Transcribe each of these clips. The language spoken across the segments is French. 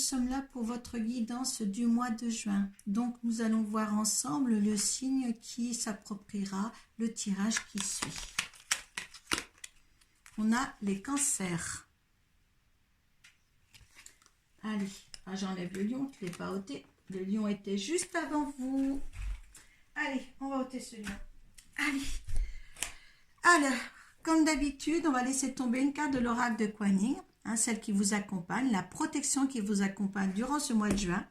sommes là pour votre guidance du mois de juin. Donc, nous allons voir ensemble le signe qui s'appropriera le tirage qui suit. On a les cancers. Allez, j'enlève le lion, je ne l'ai pas ôté. Le lion était juste avant vous. Allez, on va ôter celui-là. Allez. Alors, comme d'habitude, on va laisser tomber une carte de l'oracle de Kuan Yin, celle qui vous accompagne, la protection qui vous accompagne durant ce mois de juin.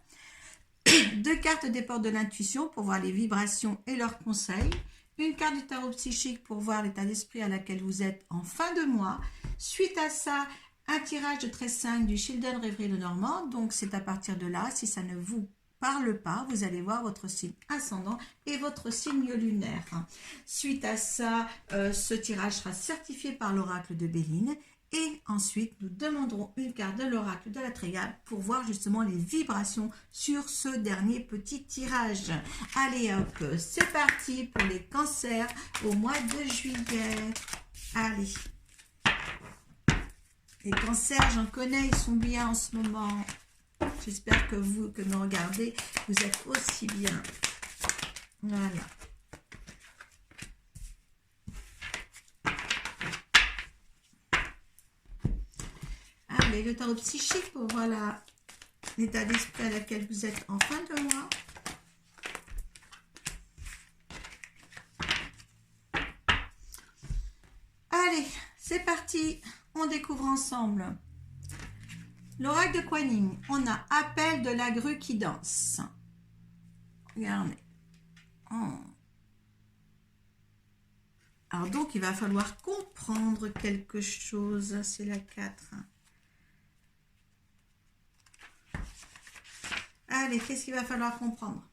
2 cartes des portes de l'intuition pour voir les vibrations et leurs conseils. Une carte du tarot psychique pour voir l'état d'esprit à laquelle vous êtes en fin de mois. Suite à ça, un tirage de 13-5 du Children Rêverie de Normand. Donc, c'est à partir de là, si ça ne vous parle pas, vous allez voir votre signe ascendant et votre signe lunaire. Suite à ça, ce tirage sera certifié par l'oracle de Béline. Et ensuite, nous demanderons une carte de l'oracle de la Triade pour voir justement les vibrations sur ce dernier petit tirage. Allez hop, c'est parti pour les cancers au mois de juillet. Allez. Les cancers, j'en connais, ils sont bien en ce moment. J'espère que vous, que me regardez, vous êtes aussi bien. Voilà. Allez, le tarot psychique pour voir l'état d'esprit à laquelle vous êtes en fin de mois. Allez, c'est parti. On découvre ensemble. L'oracle de Kuan Yin, on a appel de la grue qui danse. Regardez. Oh. Alors donc, il va falloir comprendre quelque chose. C'est la 4. Allez, qu'est-ce qu'il va falloir comprendre?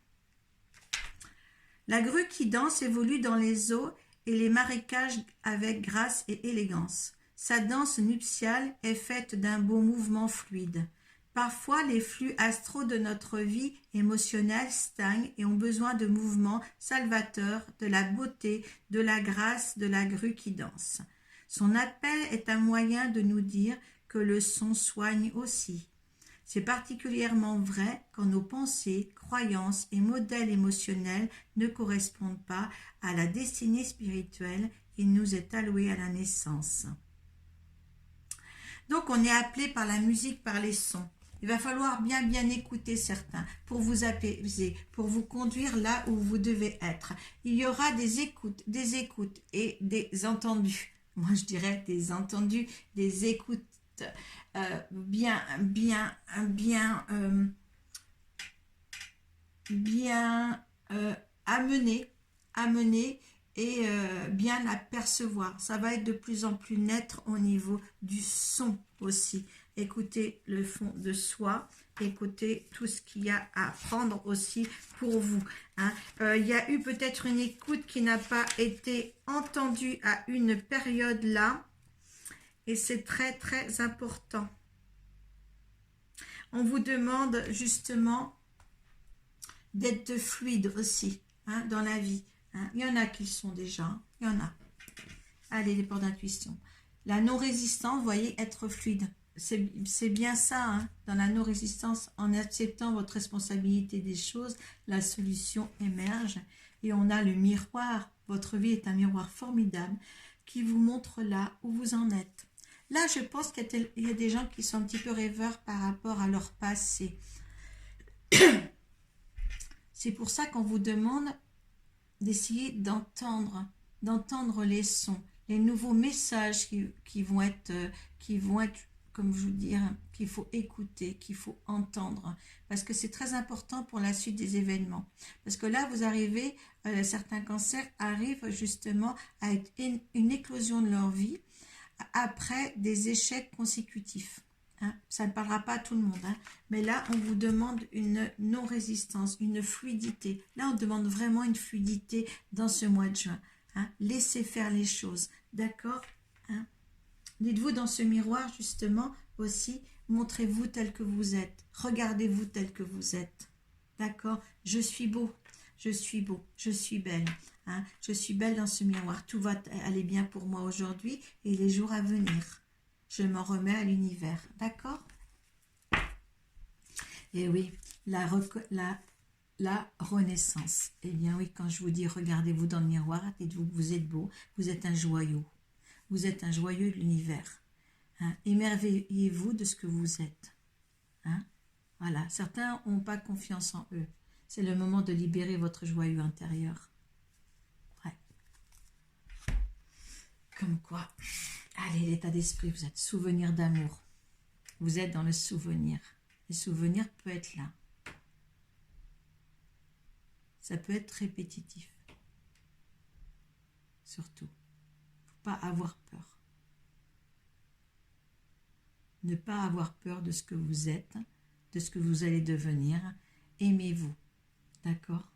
La grue qui danse évolue dans les eaux et les marécages avec grâce et élégance. Sa danse nuptiale est faite d'un beau mouvement fluide. Parfois, les flux astraux de notre vie émotionnelle stagnent et ont besoin de mouvements salvateurs, de la beauté, de la grâce de la grue qui danse. Son appel est un moyen de nous dire que le son soigne aussi. C'est particulièrement vrai quand nos pensées, croyances et modèles émotionnels ne correspondent pas à la destinée spirituelle qui nous est allouée à la naissance. Donc, on est appelé par la musique, par les sons. Il va falloir bien écouter certains pour vous apaiser, pour vous conduire là où vous devez être. Il y aura des écoutes et des entendus. Moi, je dirais des entendus, des écoutes bien amenées et bien à percevoir. Ça va être de plus en plus net au niveau du son aussi. Écoutez le fond de soi, écoutez tout ce qu'il y a à prendre aussi pour vous. Il y a eu peut-être une écoute qui n'a pas été entendue à une période là, et c'est très important. On vous demande justement d'être fluide aussi dans la vie. Il y en a qui le sont déjà, il y en a. Allez, les portes d'intuition. La non-résistance, vous voyez, être fluide. C'est bien ça, dans la non-résistance, en acceptant votre responsabilité des choses, la solution émerge. Et on a le miroir. Votre vie est un miroir formidable qui vous montre là où vous en êtes. Là, je pense qu'il y a des gens qui sont un petit peu rêveurs par rapport à leur passé. C'est pour ça qu'on vous demande d'essayer d'entendre les sons, les nouveaux messages qui vont être, comme je vous dis, qu'il faut écouter, qu'il faut entendre, parce que c'est très important pour la suite des événements. Parce que là, vous arrivez, certains cancers arrivent justement à être une éclosion de leur vie après des échecs consécutifs. Ça ne parlera pas à tout le monde, mais là, on vous demande une non-résistance, une fluidité. Là, on demande vraiment une fluidité dans ce mois de juin. Laissez faire les choses, d'accord? Dites-vous dans ce miroir, justement, aussi, montrez-vous tel que vous êtes. Regardez-vous tel que vous êtes, d'accord? Je suis beau, je suis beau, je suis belle. Je suis belle dans ce miroir. Tout va aller bien pour moi aujourd'hui et les jours à venir. Je m'en remets à l'univers, d'accord? Et oui, la renaissance. Eh bien oui, quand je vous dis regardez-vous dans le miroir, dites-vous que vous êtes beau, vous êtes un joyau. Vous êtes un joyau de l'univers. Hein. Émerveillez-vous de ce que vous êtes. Hein. Voilà, certains n'ont pas confiance en eux. C'est le moment de libérer votre joyau intérieur. Ouais. Comme quoi. Allez, l'état d'esprit, vous êtes souvenir d'amour. Vous êtes dans le souvenir. Le souvenir peut être là. Ça peut être répétitif. Surtout. Il ne faut pas avoir peur. Ne pas avoir peur de ce que vous êtes, de ce que vous allez devenir. Aimez-vous. D'accord?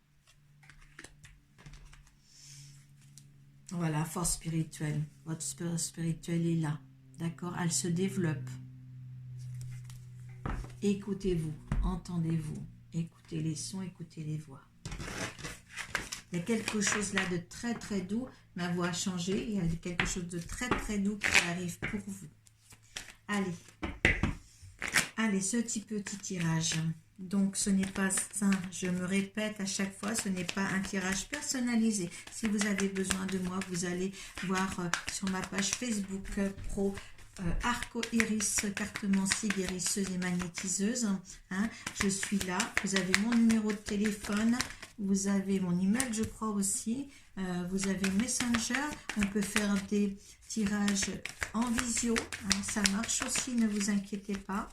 Voilà, force spirituelle. Votre force spirituelle est là. D'accord? Elle se développe. Écoutez-vous, entendez-vous. Écoutez les sons, écoutez les voix. Il y a quelque chose là de très très doux. Ma voix a changé. Il y a quelque chose de très très doux qui arrive pour vous. Allez. Allez, ce petit tirage. Donc, ce n'est pas ça, je me répète à chaque fois, ce n'est pas un tirage personnalisé. Si vous avez besoin de moi, vous allez voir sur ma page Facebook Pro Arco Iris, cartomancie guérisseuse et magnétiseuse. Hein, je suis là. Vous avez mon numéro de téléphone. Vous avez mon email, je crois aussi. Vous avez Messenger. On peut faire des tirages en visio. Hein, ça marche aussi, ne vous inquiétez pas.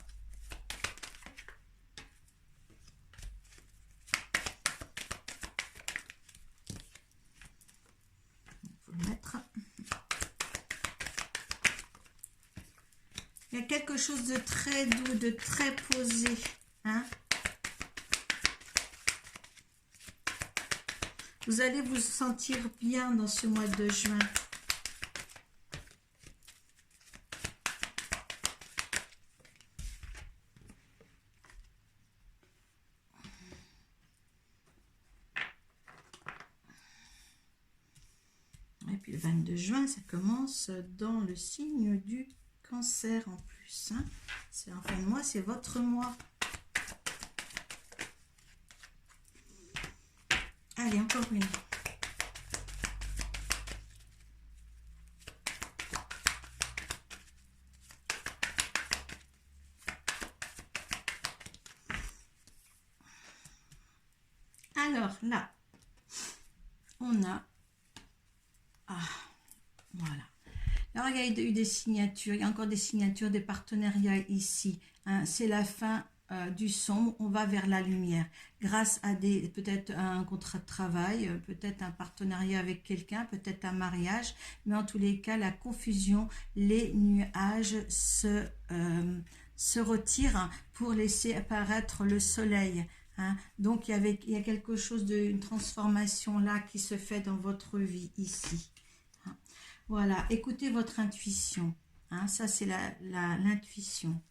Il y a quelque chose de très doux, de très posé. Hein? Vous allez vous sentir bien dans ce mois de juin. Et puis le 22 juin, ça commence dans le signe du Cancer en plus. Hein. C'est en fin de mois, c'est votre mois. Allez, encore une. Alors là, on a... Ah, voilà. Alors, il y a eu des signatures, il y a encore des signatures, des partenariats ici. Hein. C'est la fin du sombre, on va vers la lumière. Grâce à peut-être un contrat de travail, peut-être un partenariat avec quelqu'un, peut-être un mariage. Mais en tous les cas, la confusion, les nuages se retirent pour laisser apparaître le soleil. Hein. Donc, il y a quelque chose d'une transformation là qui se fait dans votre vie ici. Hein. Voilà, écoutez votre intuition. Hein. Ça, c'est l'intuition.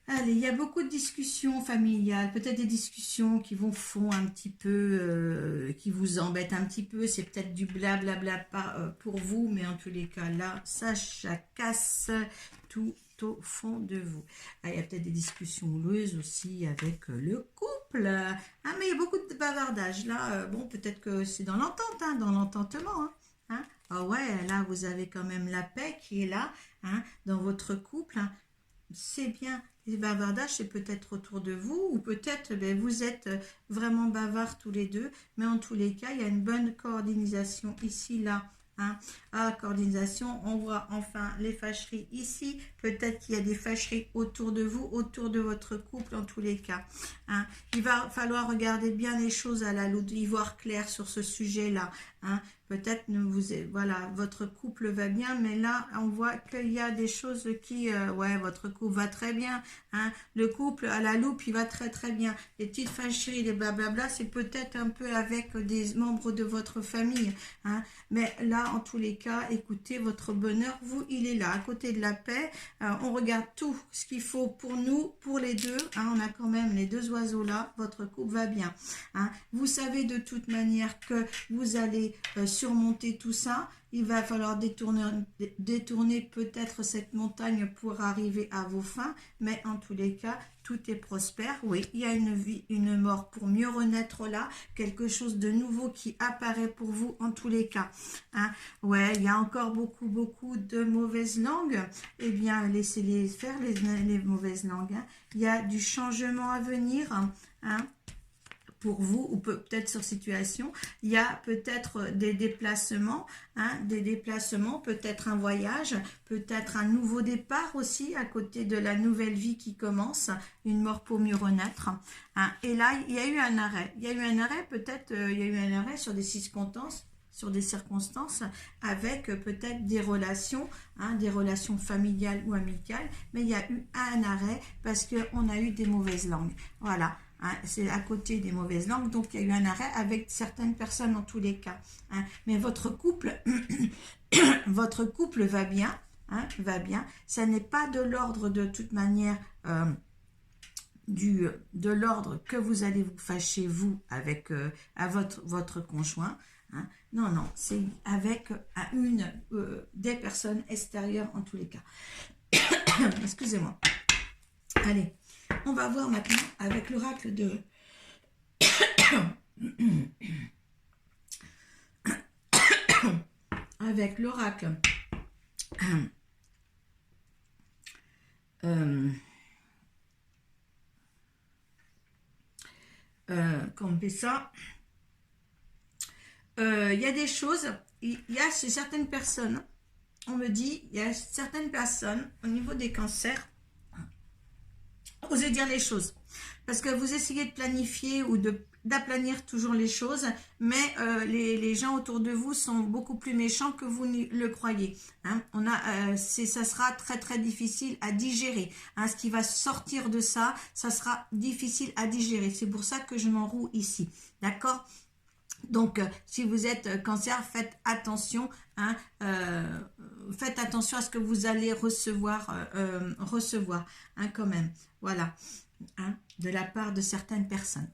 Allez, il y a beaucoup de discussions familiales, peut-être des discussions qui vous font un petit peu, qui vous embêtent un petit peu. C'est peut-être du blablabla pour vous, mais en tous les cas, là, ça casse tout au fond de vous. Ah, il y a peut-être des discussions houleuses aussi avec le couple. Ah, mais il y a beaucoup de bavardage. Là, bon, peut-être que c'est dans l'entente, hein, dans l'entendement. Hein, hein. Ah ouais, là, vous avez quand même la paix qui est là, hein, dans votre couple. Hein. C'est bien. Les bavardages, c'est peut-être autour de vous, ou peut-être vous êtes vraiment bavards tous les deux, mais en tous les cas, il y a une bonne coordination ici, là. Hein. Ah, coordination, on voit enfin les fâcheries ici. Peut-être qu'il y a des fâcheries autour de vous, autour de votre couple, en tous les cas. Hein. Il va falloir regarder bien les choses à la loupe, y voir clair sur ce sujet-là. Hein. Peut-être voilà, votre couple va bien, mais là, on voit qu'il y a des choses qui, ouais, votre couple va très bien. Hein. Le couple à la loupe, il va très très bien. Les petites fâcheries, les blablabla, c'est peut-être un peu avec des membres de votre famille. Hein. Mais là, en tous les cas, écoutez, votre bonheur, vous, il est là, à côté de la paix. On regarde tout ce qu'il faut pour nous, pour les deux. Hein. On a quand même les deux oiseaux là. Votre couple va bien. Hein. Vous savez de toute manière que vous allez surmonter tout ça. il va falloir détourner peut-être cette montagne pour arriver à vos fins, mais en tous les cas, tout est prospère. Oui, il y a une vie, une mort pour mieux renaître là, quelque chose de nouveau qui apparaît pour vous en tous les cas. Hein. Ouais, il y a encore beaucoup de mauvaises langues. Eh bien, laissez-les faire, les mauvaises langues. Hein. Il y a du changement à venir. Hein. Pour vous, ou peut-être sur situation, il y a peut-être des déplacements, hein, peut-être un voyage, peut-être un nouveau départ aussi, à côté de la nouvelle vie qui commence, une mort pour mieux renaître. Hein. Et là, il y a eu un arrêt. Il y a eu un arrêt, peut-être, il y a eu un arrêt sur des circonstances, avec peut-être des relations, hein, des relations familiales ou amicales, mais il y a eu un arrêt parce qu'on a eu des mauvaises langues. Voilà. Hein, c'est à côté des mauvaises langues, donc il y a eu un arrêt avec certaines personnes en tous les cas. Hein, mais votre couple, va bien, hein, va bien. Ça n'est pas de l'ordre de toute manière, de l'ordre que vous allez vous fâcher vous avec à votre conjoint. Hein. Non, c'est avec des personnes extérieures en tous les cas. Excusez-moi. Allez. On va voir maintenant avec l'oracle de... avec l'oracle qu'on fait ça. Il y a des choses, il y a chez certaines personnes, on me dit, il y a certaines personnes au niveau des cancers, osez dire les choses, parce que vous essayez de planifier ou d'aplanir toujours les choses, mais les gens autour de vous sont beaucoup plus méchants que vous le croyez. Hein. Ça sera très difficile à digérer. Hein. Ce qui va sortir de ça, ça sera difficile à digérer. C'est pour ça que je m'enroue ici. D'accord ? Donc, si vous êtes cancer, faites attention, hein, faites attention à ce que vous allez recevoir, hein, quand même. Voilà, hein, de la part de certaines personnes.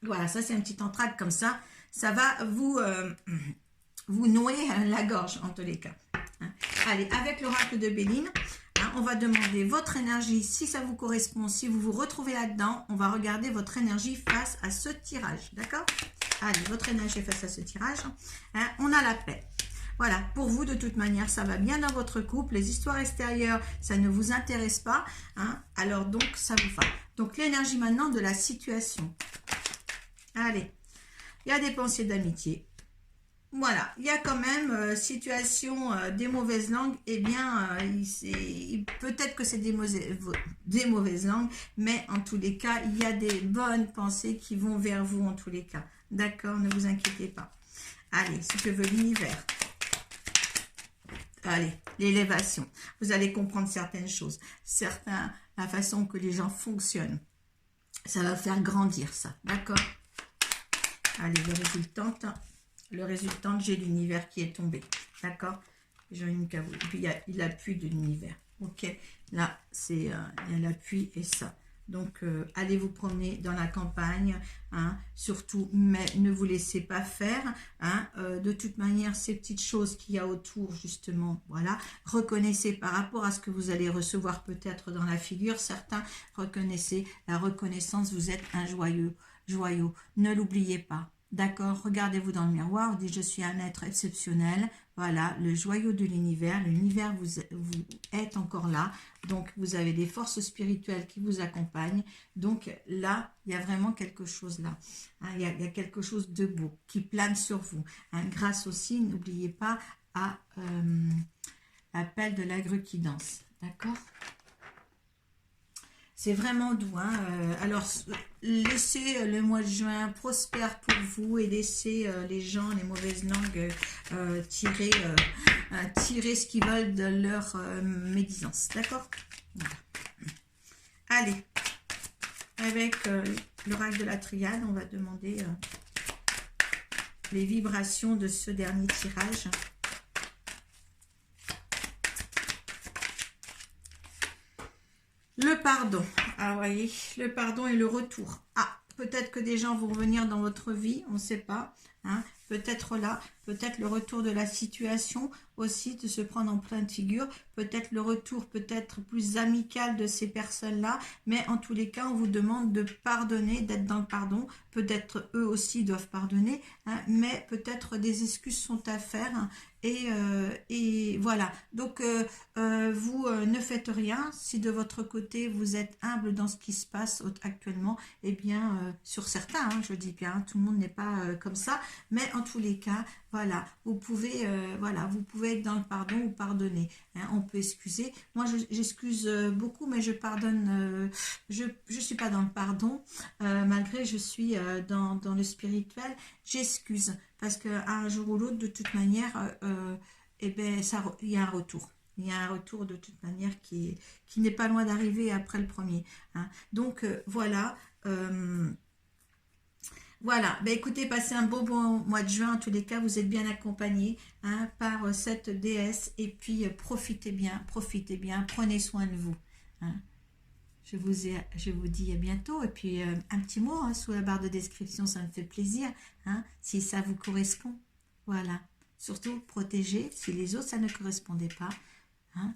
Voilà, ça c'est un petit entracte comme ça. Ça va vous nouer la gorge en tous les cas. Hein. Allez, avec l'oracle de Béline, hein, on va demander votre énergie, si ça vous correspond, si vous vous retrouvez là-dedans, on va regarder votre énergie face à ce tirage, d'accord ? Allez, votre énergie face à ce tirage. Hein, on a la paix. Voilà, pour vous, de toute manière, ça va bien dans votre couple. Les histoires extérieures, ça ne vous intéresse pas. Hein, alors, donc, ça vous va. Donc, l'énergie maintenant de la situation. Allez, il y a des pensées d'amitié. Voilà, il y a quand même situation des mauvaises langues. Eh bien, peut-être que c'est des mauvaises langues, mais en tous les cas, il y a des bonnes pensées qui vont vers vous en tous les cas. D'accord, ne vous inquiétez pas. Allez, ce que veut l'univers. Allez, l'élévation. Vous allez comprendre certaines choses. La façon que les gens fonctionnent. Ça va faire grandir ça. D'accord ? Allez, le résultante, j'ai l'univers qui est tombé. D'accord ? J'ai une cavoue. Et puis, il y a l'appui de l'univers. Ok ? Là, il y a l'appui et ça. Donc, allez vous promener dans la campagne, hein, surtout, mais ne vous laissez pas faire. Hein, de toute manière, ces petites choses qu'il y a autour, justement, voilà, reconnaissez par rapport à ce que vous allez recevoir peut-être dans la figure. Certains, reconnaissez la reconnaissance, vous êtes un joyau. Ne l'oubliez pas. D'accord, regardez-vous dans le miroir, vous dites je suis un être exceptionnel, voilà, le joyau de l'univers, vous êtes encore là, donc vous avez des forces spirituelles qui vous accompagnent, donc là, il y a vraiment quelque chose là, hein, il y a quelque chose de beau qui plane sur vous, hein, grâce aussi, n'oubliez pas, à l'appel de la grue qui danse, d'accord ? C'est vraiment doux. Hein. Alors, laissez le mois de juin prospère pour vous et laissez les gens, les mauvaises langues, tirer ce qu'ils veulent de leur médisance. D'accord ? Voilà. Allez, avec l'oracle de la triade, on va demander les vibrations de ce dernier tirage. Le pardon. Ah, voyez, le pardon et le retour. Ah, peut-être que des gens vont revenir dans votre vie, on ne sait pas. Hein. peut-être là, peut-être le retour de la situation aussi, de se prendre en pleine figure, peut-être le retour peut-être plus amical de ces personnes-là, mais en tous les cas, on vous demande de pardonner, d'être dans le pardon, peut-être eux aussi doivent pardonner, hein, mais peut-être des excuses sont à faire, hein, et voilà. Donc, vous ne faites rien. Si de votre côté, vous êtes humble dans ce qui se passe actuellement, eh bien, sur certains, hein, je dis bien, tout le monde n'est pas comme ça, mais en tous les cas, voilà, voilà, vous pouvez être dans le pardon ou pardonner, hein, on peut excuser. Moi, j'excuse beaucoup, mais je pardonne, je suis pas dans le pardon, malgré je suis dans le spirituel, j'excuse, parce qu'un jour ou l'autre, de toute manière, eh ben, il y a un retour. Il y a un retour de toute manière qui n'est pas loin d'arriver après le premier, hein. Donc, voilà. Voilà, ben écoutez, passez un bon mois de juin. En tous les cas, vous êtes bien accompagnés, hein, par cette déesse. Et puis, profitez bien, prenez soin de vous, hein. Je vous dis à bientôt. Et puis, un petit mot, hein, sous la barre de description, ça me fait plaisir, hein, si ça vous correspond. Voilà. Surtout, protégez. Si les autres, ça ne correspondait pas, hein,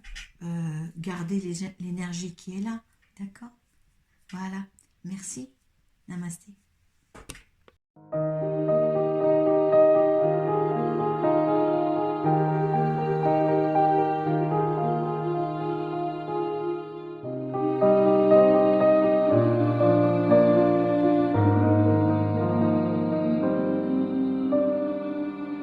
gardez l'énergie qui est là. D'accord? Voilà. Merci. Namasté.